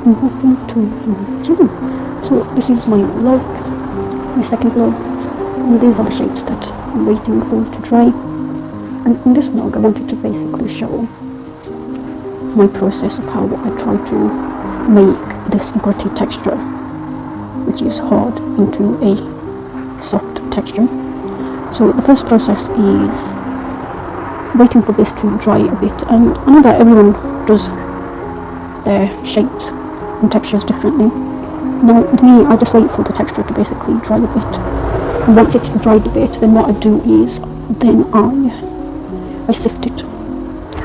Welcome to my channel. So this is my vlog, my second vlog, and these are the shapes that I'm waiting for to dry. And in this vlog I wanted to basically show my process of how I try to make this gritty texture, which is hard, into a soft texture. So the first process is waiting for this to dry a bit. I know that everyone does their shapes and textures differently. Now with me, I just wait for the texture to basically dry a bit, and once it's dried a bit, then what I do is then I sift it.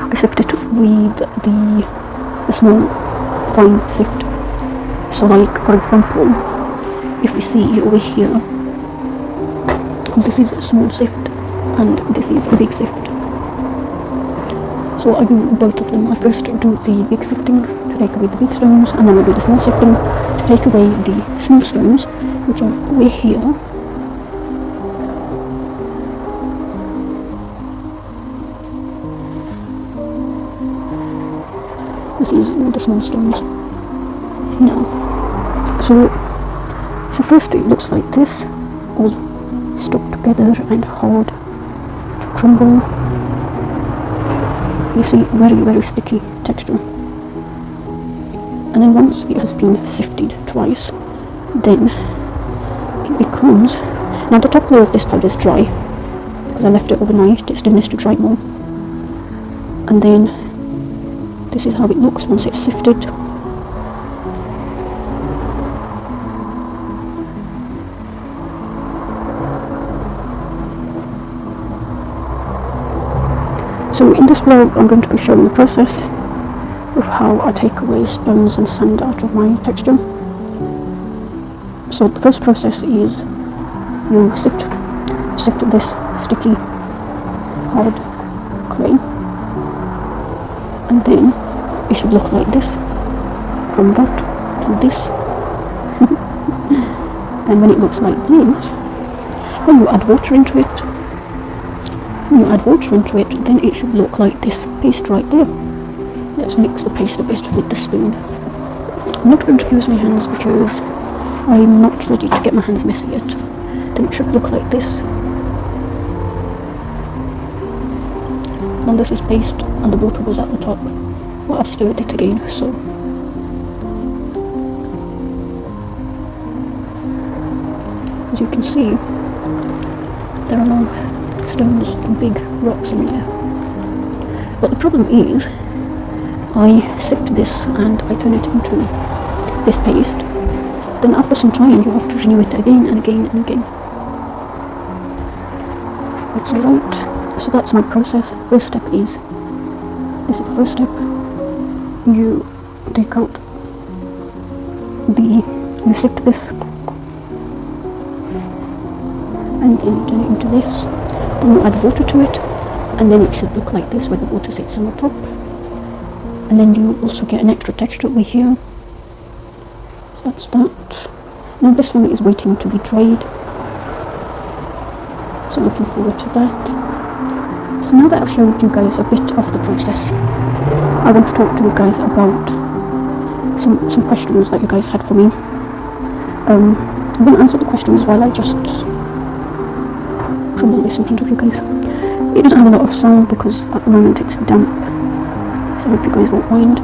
I sift it with the small fine sift. So like, for example, if we see over here, this is a small sift and this is a big sift. So I do both of them. I first do the big sifting to take away the big stones, and then I do the small sifting to take away the small stones, which are over here. This is all the small stones. Now, so first it looks like this, all stuck together and hard to crumble. You see, very sticky texture. And then once it has been sifted twice, then it becomes, now the top layer of this powder is dry because I left it overnight. It still needs to dry more. And then this is how it looks once it's sifted. So in this vlog I'm going to be showing the process of how I take away stones and sand out of my texture. So the first process is you sift this sticky hard clay, and then it should look like this, from that to this. And when it looks like this, when you add water into it, then it should look like this paste right there. Let's mix the paste a bit with the spoon. I'm not going to use my hands because I'm not ready to get my hands messy yet. Then it should look like this. Now this is paste and the water was at the top, but I've stirred it again, so as you can see, there are no stones and big rocks in there. But the problem is, I sift this and I turn it into this paste. Then after some time you have to renew it again and again and again. That's alright. So that's my process. First step is, this is the first step. You take out you sift this and then you turn it into this. Then you add water to it, and then it should look like this where the water sits on the top. And then you also get an extra texture over here. So that's that. Now this one is waiting to be dried, so looking forward to that. So now that I've showed you guys a bit of the process, I want to talk to you guys about some questions that you guys had for me. I'm going to answer the questions while I just crumble this in front of you guys. It doesn't have a lot of sound because at the moment it's damp, so I hope you guys won't mind.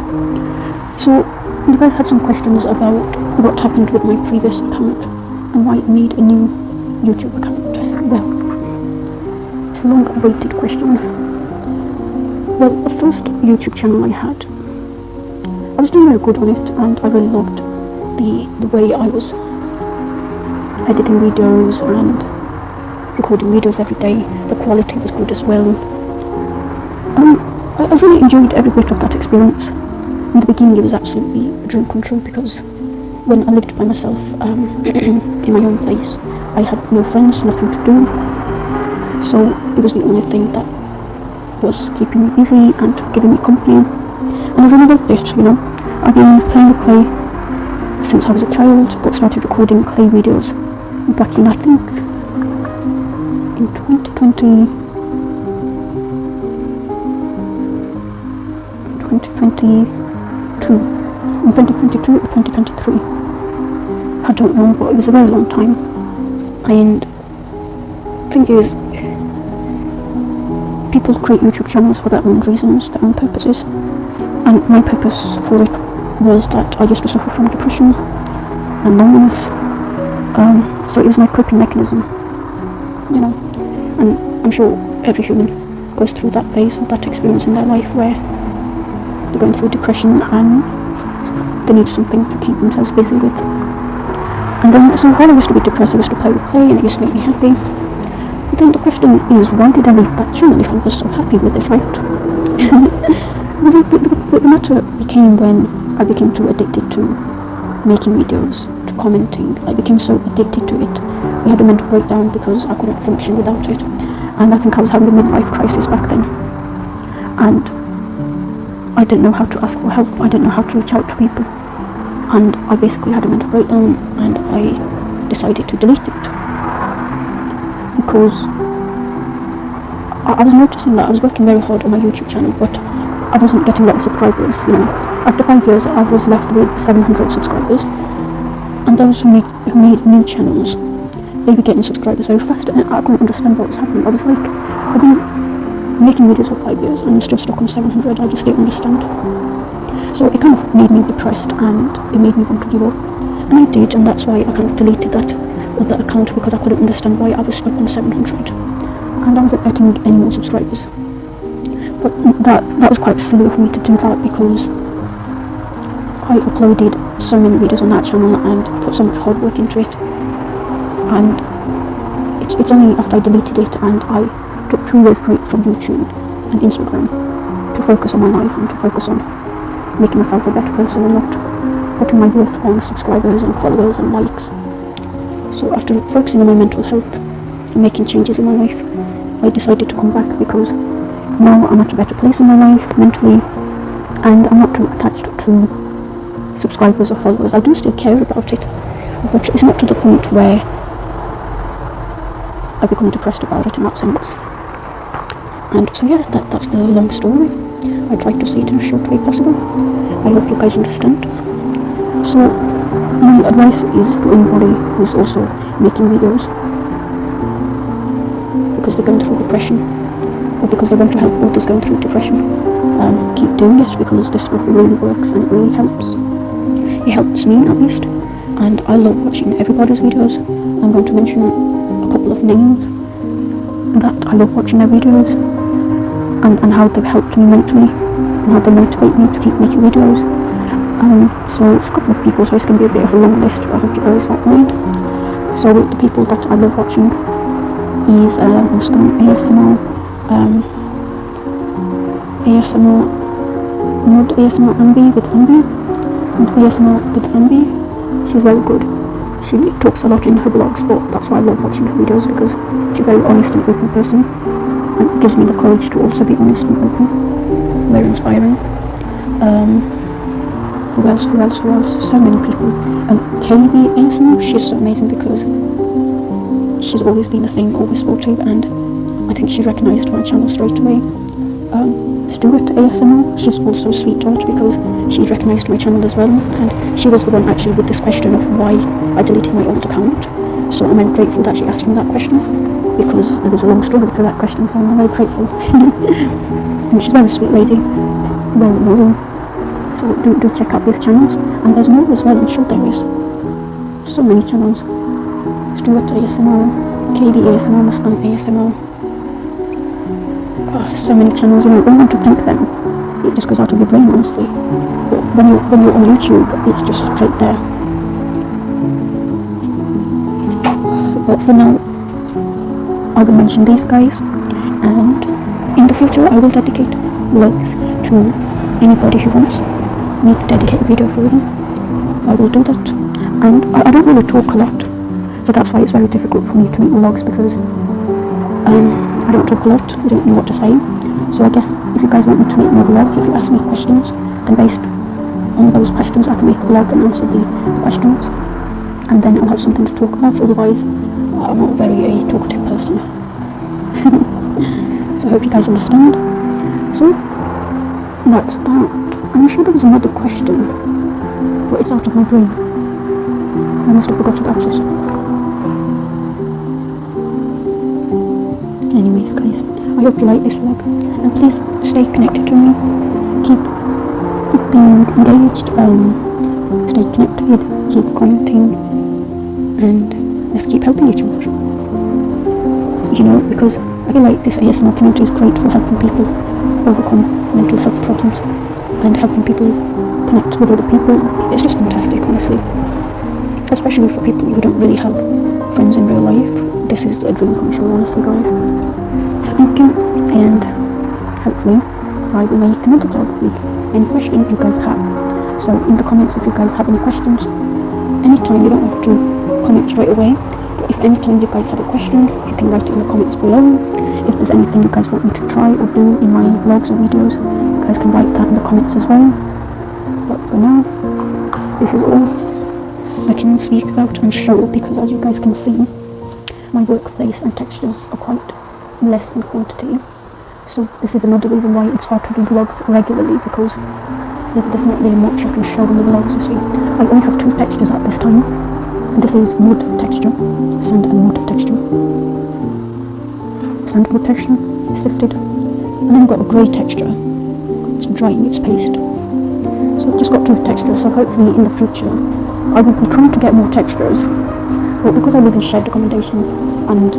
So you guys had some questions about what happened with my previous account and why I made a new YouTube account. Well, it's a long awaited question. Well, the first YouTube channel I had, I was doing very good on it and I really loved the way I was editing videos and recording videos every day. The quality was good as well. I really enjoyed every bit of that experience. In the beginning it was absolutely a dream come true because when I lived by myself in my own place, I had no friends, nothing to do, so it was the only thing that was keeping me busy and giving me company, and I really loved it, you know. I've been playing with clay since I was a child, got started recording clay videos back in, I think, in 2022. in 2022 or 2023. I don't know, but it was a very long time. And the thing is, people create YouTube channels for their own reasons, their own purposes. And my purpose for it was that I used to suffer from depression and loneliness. So it was my coping mechanism, you know. And I'm sure every human goes through that phase or that experience in their life where they're going through depression and they need something to keep themselves busy with. And then, so while I used to be depressed, I used to play with play and it used to make me happy. But then the question is, why did I leave that channel if I was so happy with it, right? The matter became when I became too addicted to making videos, to commenting. I became so addicted to it. I had a mental breakdown because I couldn't function without it. And I think I was having a midlife crisis back then. And I didn't know how to ask for help. I didn't know how to reach out to people. And I basically had a mental breakdown and I decided to delete it. Because I was noticing that I was working very hard on my YouTube channel, but I wasn't getting a lot of subscribers, you know. After 5 years, I was left with 700 subscribers. And those who made new channels, they were getting subscribers very fast, and I couldn't understand what was happening. I was like, I've been making videos for 5 years and I'm still stuck on 700, I just didn't understand. So it kind of made me depressed and it made me want to give up. And I did, and that's why I kind of deleted that other account, because I couldn't understand why I was stuck on 700. And I wasn't getting any more subscribers. But that was quite silly for me to do that, because I uploaded so many videos on that channel and put so much hard work into it. And it's only after I deleted it and I took 2 years break from YouTube and Instagram to focus on my life and to focus on making myself a better person and not putting my worth on subscribers and followers and likes. So after focusing on my mental health and making changes in my life, I decided to come back, because now I'm at a better place in my life mentally and I'm not too attached to subscribers or followers. I do still care about it, but it's not to the point where I become depressed about it in that sense. And so yeah, that's the long story. I tried to say it in a short way possible. I hope you guys understand. So my advice is to anybody who's also making videos because they're going through depression, or because they want to help others going through depression, keep doing it, because this stuff really works and it really helps. It helps me at least, and I love watching everybody's videos. I'm going to mention a couple of names that I love watching their videos and how they've helped me mentally and how they motivate me to keep making videos. So it's a couple of people, so it's going to be a bit of a long list, but I hope you guys won't mind. So the people that I love watching is ASMR, ASMR Ambi with Ambi, and ASMR with Ambi. She's very good. She talks a lot in her blogs, but that's why I love watching her videos, because she's a very honest and open person, and it gives me the courage to also be honest and open. Very inspiring. Who else? So many people. KV ASMR, she's so amazing, because she's always been the same, always supportive, and I think she recognised my channel straight away. Stuart ASMR, she's also a sweetheart, because she recognised my channel as well, and she was the one actually with this question of why I deleted my old account. So I'm very grateful that she asked me that question, because there was a long story to that question, so I'm very grateful. And she's a very sweet lady, very loving. So do check out these channels, and there's more as well, I'm sure there is. So many channels. Stuart ASMR, KD ASMR, Muslim ASMR. So many channels, you know, when you want to thank them, it just goes out of your brain, honestly. But when you're on YouTube, it's just straight there. But for now, I will mention these guys, and in the future I will dedicate vlogs to anybody who wants me to dedicate a video for them. I will do that, and I don't really talk a lot, so that's why it's very difficult for me to make vlogs, because I don't talk a lot, I don't know what to say. So I guess if you guys want me to make more vlogs, if you ask me questions, then based on those questions I can make a vlog and answer the questions, and then I'll have something to talk about. Otherwise I'm not very a talkative person. So I hope you guys understand. So that's that. I'm sure there was another question but it's out of my brain. I must have forgotten to access it. Anyways guys, I hope you like this vlog, and please stay connected to me, keep being engaged, stay connected, keep commenting, and let's keep helping each other. You know, because I feel like this ASMR community is great for helping people overcome mental health problems and helping people connect with other people. It's just fantastic, honestly. Especially for people who don't really have friends in real life. This is a dream come true, honestly, guys. So thank you, and hopefully I will make another vlog with any questions you guys have. So in the comments, if you guys have any questions, anytime, you don't have to comment straight away. But if anytime you guys have a question, you can write it in the comments below. If there's anything you guys want me to try or do in my vlogs or videos, you guys can write that in the comments as well. But for now, this is all I can speak about and show, because as you guys can see, my workplace and textures are quite less in quantity. So this is another reason why it's hard to do vlogs regularly, because there's not really much I can show in the vlogs. You see, I only have 2 textures at this time. This is wood texture, sand and wood texture. Sandwood texture, sifted, and then I've got a grey texture. It's drying, it's paste. So I've just got 2 textures, so hopefully in the future I will be trying to get more textures. But because I live in shared accommodation and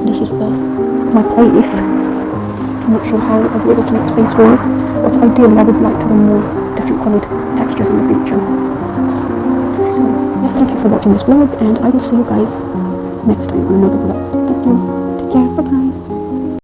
this is my place, I'm not sure how I'll be able to make space for it, but ideally I would like to do more different coloured textures in the future. So yes, thank you for watching this vlog, and I will see you guys next time on another vlog.